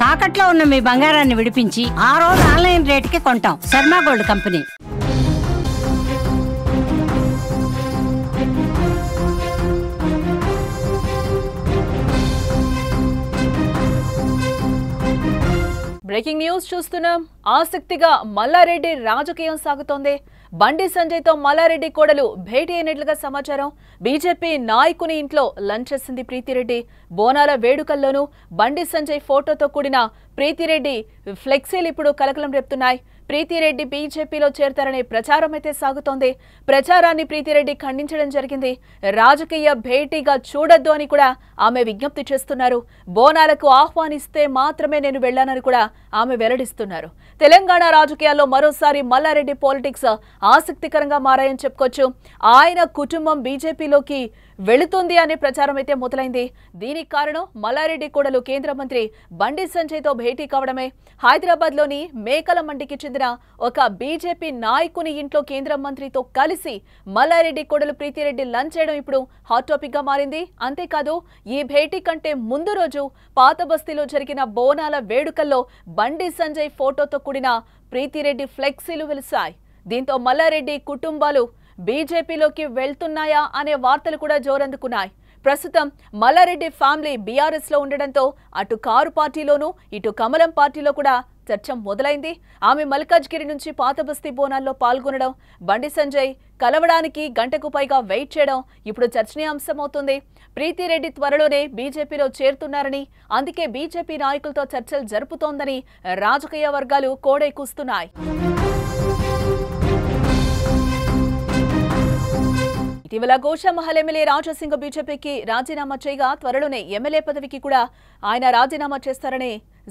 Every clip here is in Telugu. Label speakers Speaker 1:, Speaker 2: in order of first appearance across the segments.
Speaker 1: తాకట్లో ఉన్న మీ బంగారాన్ని విడిపించి ఆ రోజు ఆన్లైన్ రేటుకి కొంటాం. Sharma gold company.
Speaker 2: Breaking news చూస్తున్నాం. ఆసక్తిగా మల్లారెడ్డి రాజకీయం సాగుతోంది. బండి సంజయ్ తో మల్లారెడ్డి కోడలు భేటీ అయినట్లుగా సమాచారం. బీజేపీ నాయకుని ఇంట్లో లంచ్ చేసింది ప్రీతిరెడ్డి. బోనాల వేడుకల్లోనూ బండి సంజయ్ ఫోటోతో కూడిన ప్రీతిరెడ్డి ఫ్లెక్సీలు ఇప్పుడు కలకలం రేపుతున్నాయి. ప్రీతిరెడ్డి బీజేపీలో చేరతారనే ప్రచారం అయితే సాగుతోంది. ప్రచారాన్ని ప్రీతిరెడ్డి ఖండించడం జరిగింది. రాజకీయ భేటీగా చూడొద్దు అని కూడా ఆమె విజ్ఞప్తి చేస్తున్నారు. బోనాలకు ఆహ్వానిస్తే మాత్రమే నేను వెళ్లానని కూడా ఆమె వెల్లడిస్తున్నారు. తెలంగాణ రాజకీయాల్లో మరోసారి మల్లారెడ్డి పాలిటిక్స్ ఆసక్తికరంగా మారాయని చెప్పుకోవచ్చు. ఆయన కుటుంబం బీజేపీలోకి వెళుతుంది అనే ప్రచారం అయితే మొదలైంది. దీనికి కారణం మల్లారెడ్డి కోడలు కేంద్ర మంత్రి బండి సంజయ్ తో భేటీ కావడమే. హైదరాబాద్ లోని మేకల మండికి చెందిన ఒక బీజేపీ నాయకుని ఇంట్లో కేంద్ర మంత్రితో కలిసి మల్లారెడ్డి కోడలు ప్రీతిరెడ్డి లంచ్ చేయడం ఇప్పుడు హాట్ టాపిక్ గా మారింది. అంతేకాదు ఈ భేటీ కంటే ముందు రోజు పాత బస్తీలో జరిగిన బోనాల వేడుకల్లో బండి సంజయ్ ఫోటోతో కూడిన ప్రీతిరెడ్డి ఫ్లెక్సీలు వెలిశాయి. దీంతో మల్లారెడ్డి కుటుంబాలు బీజేపీలోకి వెళ్తున్నాయా అనే వార్తలు కూడా జోరందుకున్నాయి. ప్రస్తుతం మల్లారెడ్డి ఫ్యామిలీ బీఆర్ఎస్ లో ఉండడంతో అటు కారు పార్టీలోనూ ఇటు కమలం పార్టీలో కూడా చర్చ మొదలైంది. ఆమె మల్కాజ్గిరి నుంచి పాత బస్తీ బోనాల్లో పాల్గొనడం, బండి సంజయ్ కలవడానికి గంటకు పైగా వెయిట్ చేయడం ఇప్పుడు చర్చనీయాంశమవుతుంది. ప్రీతిరెడ్డి త్వరలోనే బీజేపీలో చేరుతున్నారని, అందుకే బీజేపీ నాయకులతో చర్చలు జరుపుతోందని రాజకీయ వర్గాలు కోడై కూస్తున్నాయి. ఇటీవల గోషామహల్ ఎమ్మెల్యే రాజాసింగ్ బీజేపీకి రాజీనామా చేయగా త్వరలోనే ఎమ్మెల్యే పదవికి కూడా ఆయన రాజీనామా చేస్తారనే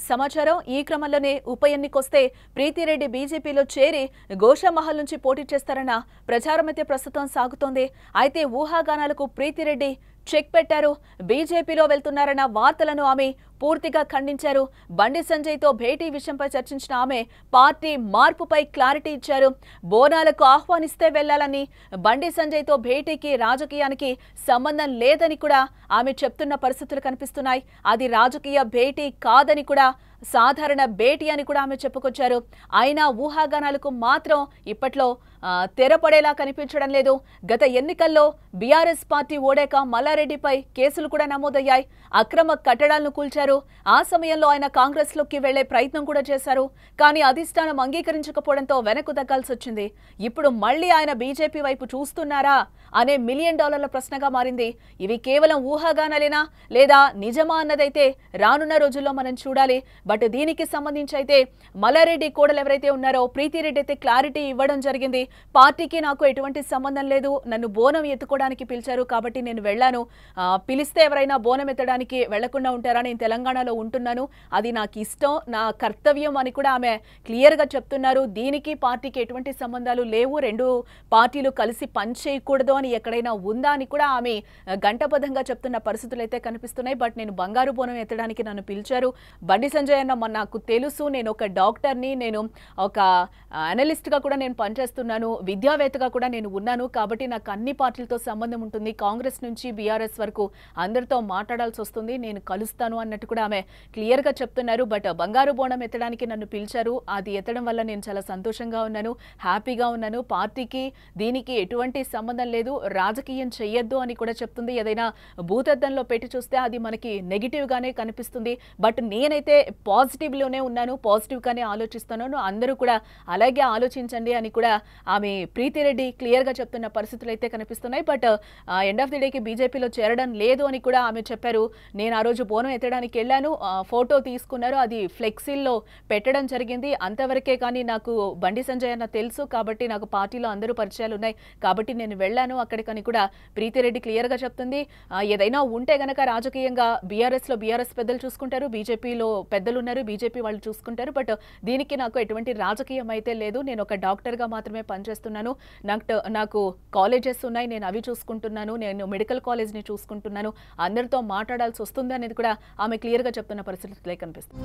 Speaker 2: సమాచారం. ఈ క్రమంలోనే ఉప ఎన్నికొస్తే ప్రీతిరెడ్డి బీజేపీలో చేరి గోషామహల్ నుంచి పోటీ చేస్తారన్న ప్రచారం అయితే ప్రస్తుతం సాగుతోంది. అయితే ఊహాగానాలకు ప్రీతిరెడ్డి చెక్ పెట్టారు. బీజేపీలో వెళ్తున్నారన్న వార్తలను ఆమె పూర్తిగా ఖండించారు. బండి సంజయ్ తో భేటీ విషయంపై చర్చించిన ఆమె పార్టీ మార్పుపై క్లారిటీ ఇచ్చారు. బోనాలకు ఆహ్వానిస్తే వెళ్లాలని, బండి సంజయ్ తో భేటీకి రాజకీయానికి సంబంధం లేదని కూడా ఆమె చెప్తున్న పరిస్థితులు కనిపిస్తున్నాయి. అది రాజకీయ భేటీ కాదని కూడా, సాధారణ భేటీ అని కూడా ఆమె చెప్పుకొచ్చారు. అయినా ఊహాగానాలకు మాత్రం ఇప్పట్లో తెరపడేలా కనిపించడం లేదు. గత ఎన్నికల్లో బీఆర్ఎస్ పార్టీ ఓడాక మల్లారెడ్డిపై కేసులు కూడా నమోదయ్యాయి. అక్రమ కట్టడాలను కూల్చారు. ఆ సమయంలో ఆయన కాంగ్రెస్ లోకి వెళ్లే ప్రయత్నం కూడా చేశారు. కానీ అధిష్టానం అంగీకరించకపోవడంతో వెనక్కు తగ్గాల్సి వచ్చింది. ఇప్పుడు మళ్లీ ఆయన బీజేపీ వైపు చూస్తున్నారా అనే $1 మిలియన్ ప్రశ్నగా మారింది. ఇవి కేవలం ఊహాగానాలేనా లేదా నిజమా అన్నదైతే రానున్న రోజుల్లో మనం చూడాలి. బట్ దీనికి సంబంధించి అయితే మల్లారెడ్డి కోడలు ఎవరైతే ఉన్నారో ప్రీతిరెడ్డి అయితే క్లారిటీ ఇవ్వడం జరిగింది. పార్టీకి నాకు ఎటువంటి సంబంధం లేదు, నన్ను బోనం ఎత్తుకోవడానికి పిలిచారు కాబట్టి నేను వెళ్ళాను. పిలిస్తే ఎవరైనా బోనం ఎత్తడానికి వెళ్లకుండా ఉంటారా? నేను తెలంగాణలో ఉంటున్నాను, అది నాకు ఇష్టం, నా కర్తవ్యం అని కూడా ఆమె క్లియర్ గా చెప్తున్నారు. దీనికి పార్టీకి ఎటువంటి సంబంధాలు లేవు, రెండు పార్టీలు కలిసి పనిచేయకూడదు అని ఎక్కడైనా ఉందా అని కూడా ఆమె గంటబద్ధంగా చెప్తున్న పరిస్థితులు అయితే కనిపిస్తున్నాయి. బట్ నేను బంగారు బోనం ఎత్తడానికి నన్ను పిలిచారు. బండి సంజయ్ అన్న నాకు తెలుసు, నేను ఒక డాక్టర్ని, నేను ఒక అనలిస్ట్ గా కూడా నేను పనిచేస్తున్నాను, విద్యావేత్తగా కూడా నేను ఉన్నాను, కాబట్టి నాకు అన్ని పార్టీలతో సంబంధం ఉంటుంది, కాంగ్రెస్ నుంచి బీఆర్ఎస్ వరకు అందరితో మాట్లాడాల్సి వస్తుంది, నేను కలుస్తాను అన్నట్టు కూడా ఆమె క్లియర్ గా చెప్తున్నారు. బట్ బంగారు బోనం ఎత్తడానికి నన్ను పిలిచారు, అది ఎత్తడం వల్ల నేను చాలా సంతోషంగా ఉన్నాను, హ్యాపీగా ఉన్నాను, పార్టీకి దీనికి ఎటువంటి సంబంధం లేదు, రాజకీయం చెయ్యొద్దు అని కూడా చెప్తుంది. ఏదైనా భూతద్దంలో పెట్టి చూస్తే అది మనకి నెగిటివ్ గానే కనిపిస్తుంది. బట్ నేనైతే పాజిటివ్ లోనే ఉన్నాను, పాజిటివ్ గానే ఆలోచిస్తున్నాను, అందరూ కూడా అలాగే ఆలోచించండి అని కూడా ఆమె ప్రీతిరెడ్డి క్లియర్ గా చెప్తున్న పరిస్థితులు అయితే కనిపిస్తున్నాయి. బట్ ఎండ్ ఆఫ్ ది డేకి బీజేపీలో చేరడం లేదు అని కూడా ఆమె చెప్పారు. నేను ఆ రోజు బోనం ఎత్తడానికి వెళ్ళాను, ఫోటో తీసుకున్నారు, అది ఫ్లెక్సీల్లో పెట్టడం జరిగింది, అంతవరకే. కానీ నాకు బండి సంజయ్ అన్న తెలుసు కాబట్టి నాకు పార్టీలో అందరూ పరిచయాలు ఉన్నాయి కాబట్టి నేను వెళ్ళాను అక్కడికని కూడా ప్రీతిరెడ్డి క్లియర్ గా చెప్తుంది. ఏదైనా ఉంటే గనక రాజకీయంగా బీఆర్ఎస్ లో బీఆర్ఎస్ పెద్దలు చూసుకుంటారు, బీజేపీలో పెద్దలు ఉన్నారు, బీజేపీ వాళ్ళు చూసుకుంటారు. బట్ దీనికి నాకు ఎటువంటి రాజకీయం అయితే లేదు, నేను ఒక డాక్టర్ గా మాత్రమే పనిచేస్తున్నాను, నాకు కాలేజెస్ ఉన్నాయి, నేను అవి చూసుకుంటున్నాను, నేను మెడికల్ కాలేజ్ ని చూసుకుంటున్నాను, అందరితో మాట్లాడాల్సి వస్తుంది అనేది కూడా ఆమె క్లియర్ గా చెప్తున్న పరిస్థితులే కనిపిస్తుంది.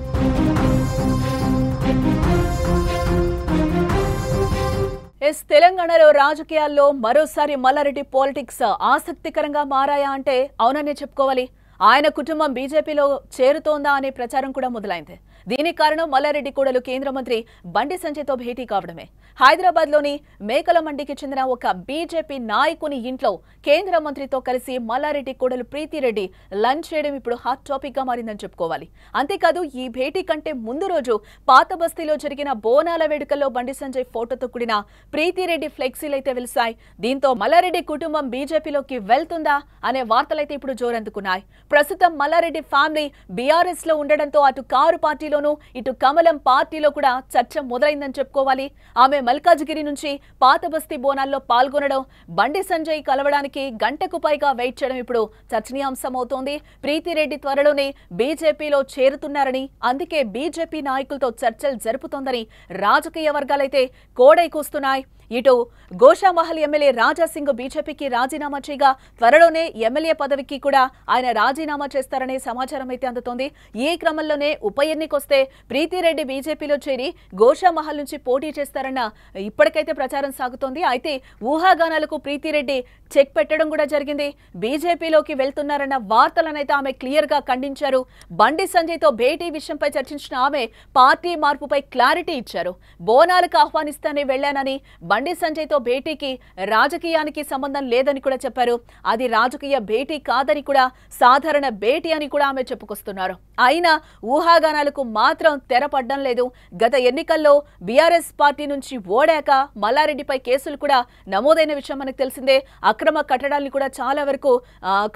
Speaker 2: తెలంగాణలో రాజకీయాల్లో మరోసారి మల్లారెడ్డి పాలిటిక్స్ ఆసక్తికరంగా మారాయా అంటే అవుననే చెప్పుకోవాలి. ఆయన కుటుంబం బీజేపీలో చేరుతోందా అనే ప్రచారం కూడా మొదలైంది. దీనికి కారణం మల్లారెడ్డి కోడలు కేంద్ర మంత్రి బండి సంజయ్తో భేటీ కావడమే. హైదరాబాద్లోని మేకల మండికి చెందిన ఒక బీజేపీ నాయకుని ఇంట్లో కేంద్ర మంత్రితో కలిసి మల్లారెడ్డి కోడలు ప్రీతిరెడ్డి లంచ్ చేయడం ఇప్పుడు హాట్ టాపిక్ గా మారిందని చెప్పుకోవాలి. అంతేకాదు ఈ భేటీ కంటే ముందు రోజు పాత బస్తీలో జరిగిన బోనాల వేడుకల్లో బండి సంజయ్ ఫోటోతో కూడిన ప్రీతిరెడ్డి ఫ్లెక్సీలైతే వెలిశాయి. దీంతో మల్లారెడ్డి కుటుంబం బీజేపీలోకి వెళ్తుందా అనే వార్తలైతే ఇప్పుడు జోరందుకున్నాయి. ప్రస్తుతం మల్లారెడ్డి ఫ్యామిలీ బీఆర్ఎస్ లో ఉండడంతో అటు కారు పార్టీలోనూ ఇటు కమలం పార్టీలో కూడా చర్చ మొదలైందని చెప్పుకోవాలి. ఆమె మల్కాజ్గిరి నుంచి పాత బస్తీ బోనాల్లో పాల్గొనడం, బండి సంజయ్ కలవడానికి గంటకు పైగా వెయిట్ చేయడం ఇప్పుడు చర్చనీయాంశం అవుతోంది. ప్రీతిరెడ్డి త్వరలోనే బీజేపీలో చేరుతున్నారని, అందుకే బీజేపీ నాయకులతో చర్చలు జరుపుతోందని రాజకీయ వర్గాలైతే కోడై కూస్తున్నాయి. ఇటు గోషామహల్ ఎమ్మెల్యే రాజాసింగ్ బీజేపీకి రాజీనామా చేయగా త్వరలోనే ఎమ్మెల్యే పదవికి కూడా ఆయన రాజీనామా చేస్తారనే సమాచారం అయితే అందుతోంది. ఈ క్రమంలోనే ఉప ఎన్నికొస్తే ప్రీతిరెడ్డి బీజేపీలో చేరి గోషామహల్ నుంచి పోటీ చేస్తారన్న ఇప్పటికైతే ప్రచారం సాగుతోంది. అయితే ఊహాగానాలకు ప్రీతిరెడ్డి చెక్ పెట్టడం కూడా జరిగింది. బీజేపీలోకి వెళ్తున్నారన్న వార్తలనైతే ఆమె క్లియర్ గా ఖండించారు. బండి సంజయ్తో భేటీ విషయంపై చర్చించిన ఆమె పార్టీ మార్పుపై క్లారిటీ ఇచ్చారు. బోనాలకు ఆహ్వానిస్తానే వెళ్లానని, బండి సంజయ్తో భేటీకి రాజకీయానికి సంబంధం లేదని కూడా చెప్పారు. అది రాజకీయ భేటీ కాదని కూడా, సాధారణ భేటీ అని కూడా ఆమె చెప్పుకొస్తున్నారు. అయినా ఊహాగానాలకు మాత్రం తెరపడ్డం లేదు. గత ఎన్నికల్లో బీఆర్ఎస్ పార్టీ నుంచి ఓడాక మల్లారెడ్డిపై కేసులు కూడా నమోదైన విషయం మనకు తెలిసిందే. అక్రమ కట్టడాల్ని కూడా చాలా వరకు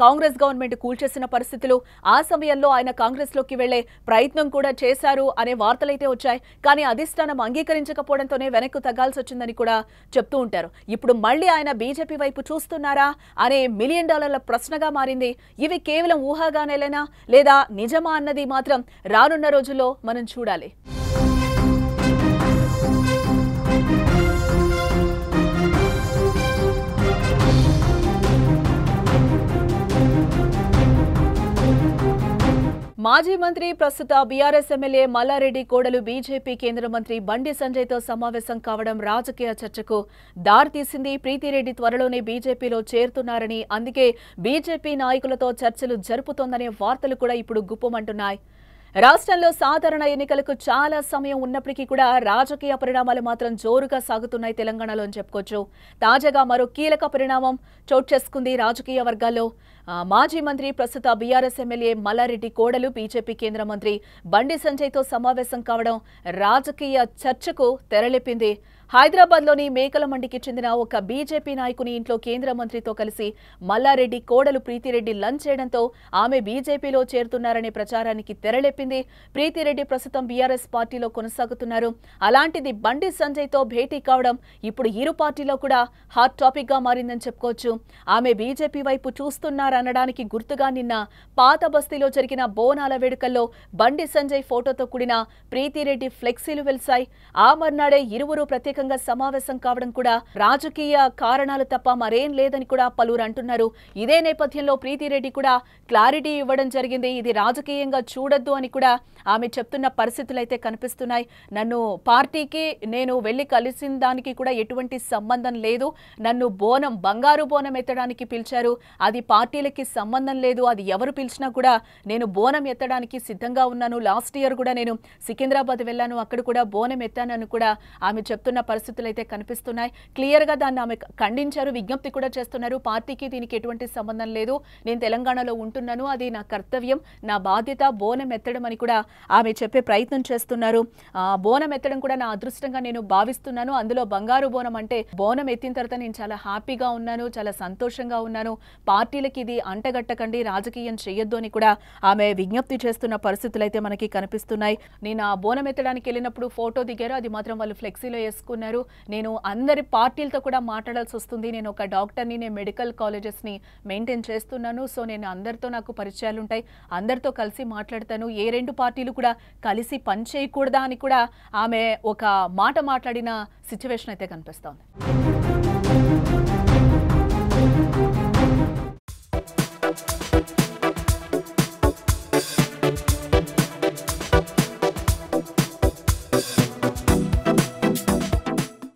Speaker 2: కాంగ్రెస్ గవర్నమెంట్ కూల్చేసిన పరిస్థితులు. ఆ సమయంలో ఆయన కాంగ్రెస్ లోకి వెళ్లే ప్రయత్నం కూడా చేశారు అనే వార్తలైతే వచ్చాయి. కానీ అధిష్టానం అంగీకరించకపోవడంతోనే వెనక్కు తగ్గాల్సి వచ్చిందని కూడా చెప్తూ ఉంటారు. ఇప్పుడు మళ్ళీ ఆయన బీజేపీ వైపు చూస్తున్నారా అనే $1 మిలియన్ ప్రశ్నగా మారింది. ఇవి కేవలం ఊహాగానేలేనా లేదా నిజమా అన్నది మాత్రం రానున్న రోజుల్లో మనం చూడాలి. మాజీ మంత్రి, ప్రస్తుత బీఆర్ఎస్ ఎమ్మెల్యే మల్లారెడ్డి కోడలు బీజేపీ కేంద్ర మంత్రి బండి సంజయ్తో సమావేశం కావడం రాజకీయ చర్చకు దారితీసింది. ప్రీతిరెడ్డి త్వరలోనే బీజేపీలో చేరుతున్నారని, అందుకే బీజేపీ నాయకులతో చర్చలు జరుపుతోందనే వార్తలు కూడా ఇప్పుడు గుప్పమంటున్నాయి. రాష్ట్రంలో సాధారణ ఎన్నికలకు చాలా సమయం ఉన్నప్పటికీ కూడా రాజకీయ పరిణామాలు మాత్రం జోరుగా సాగుతున్నాయి తెలంగాణలో అని చెప్పుకోవచ్చు. తాజాగా మరో కీలక పరిణామం చోటు చేసుకుంది రాజకీయ వర్గాల్లో. మాజీ మంత్రి, ప్రస్తుత బీఆర్ఎస్ ఎమ్మెల్యే మల్లారెడ్డి కోడలు బీజేపీ కేంద్ర మంత్రి బండి సంజయ్తో సమావేశం కావడం రాజకీయ చర్చకు తెరలేపింది. హైదరాబాద్లోని మేకల మండికి చెందిన ఒక బీజేపీ నాయకుని ఇంట్లో కేంద్ర మంత్రితో కలిసి మల్లారెడ్డి కోడలు ప్రీతిరెడ్డి లంచ్ చేయడంతో ఆమె బీజేపీలో చేరుతున్నారనే ప్రచారానికి తెరలేపింది. ప్రీతిరెడ్డి ప్రస్తుతం బీఆర్ఎస్ పార్టీలో కొనసాగుతున్నారు. అలాంటిది బండి సంజయ్తో భేటీ కావడం ఇప్పుడు ఇరు పార్టీలో కూడా హాట్ టాపిక్ గా మారిందని చెప్పుకోవచ్చు. ఆమె బీజేపీ వైపు చూస్తున్నారనడానికి గుర్తుగా నిన్న పాత బస్తీలో జరిగిన బోనాల వేడుకల్లో బండి సంజయ్ ఫోటోతో కూడిన ప్రీతిరెడ్డి ఫ్లెక్సీలు వెలిశాయి. ఆ మర్నాడే ఇరువురు ప్రత్యేక సమావేశం కావడం కూడా రాజకీయ కారణాలు తప్ప మరేం లేదని కూడా పలువురు అంటున్నారు. ఇదే నేపథ్యంలో ప్రీతిరెడ్డి కూడా క్లారిటీ ఇవ్వడం జరిగింది. ఇది రాజకీయంగా చూడొద్దు అని కూడా ఆమె చెప్తున్న పరిస్థితులు అయితే కనిపిస్తున్నాయి. నన్ను పార్టీకి నేను వెళ్లి కలిసిన దానికి కూడా ఎటువంటి సంబంధం లేదు. నన్ను బంగారు బోనం ఎత్తడానికి పిలిచారు. అది పార్టీలకి సంబంధం లేదు. అది ఎవరు పిలిచినా కూడా నేను బోనం ఎత్తడానికి సిద్ధంగా ఉన్నాను. లాస్ట్ ఇయర్ కూడా నేను సికింద్రాబాద్ వెళ్ళాను, అక్కడ కూడా బోనం ఎత్తానని కూడా ఆమె చెప్తున్న పరిస్థితులు అయితే కనిపిస్తున్నాయి. క్లియర్ గా దాన్ని ఆమె ఖండించారు, విజ్ఞప్తి కూడా చేస్తున్నారు. పార్టీకి దీనికి ఎటువంటి సంబంధం లేదు, నేను తెలంగాణలో ఉంటున్నాను, అది నా కర్తవ్యం, నా బాధ్యత బోనం ఎత్తడం అని కూడా ఆమె చెప్పే ప్రయత్నం చేస్తున్నారు. బోనం ఎత్తడం కూడా నా అదృష్టంగా నేను భావిస్తున్నాను. అందులో బంగారు బోనం అంటే బోనం ఎత్తిన తర్వాత నేను చాలా హ్యాపీగా ఉన్నాను, చాలా సంతోషంగా ఉన్నాను. పార్టీలకి ఇది అంటగట్టకండి, రాజకీయం చేయొద్దు అని కూడా ఆమె విజ్ఞప్తి చేస్తున్న పరిస్థితులు అయితే మనకి కనిపిస్తున్నాయి. నేను ఆ బోనం ఎత్తడానికి వెళ్ళినప్పుడు ఫోటో దిగారు, అది మాత్రం వాళ్ళు ఫ్లెక్సీలో వేసుకున్నారు. నేను అందరి పార్టీలతో కూడా మాట్లాడాల్సి వస్తుంది. నేను ఒక డాక్టర్ని, నేను మెడికల్ కాలేజెస్ని మెయింటైన్ చేస్తున్నాను. సో నేను అందరితో నాకు పరిచయాలు ఉంటాయి, అందరితో కలిసి మాట్లాడతాను. ఏ రెండు పార్టీలు కూడా కలిసి పనిచేయకూడదా అని కూడా ఆమె ఒక మాట మాట్లాడిన సిచ్యువేషన్ అయితే కనిపిస్తోంది.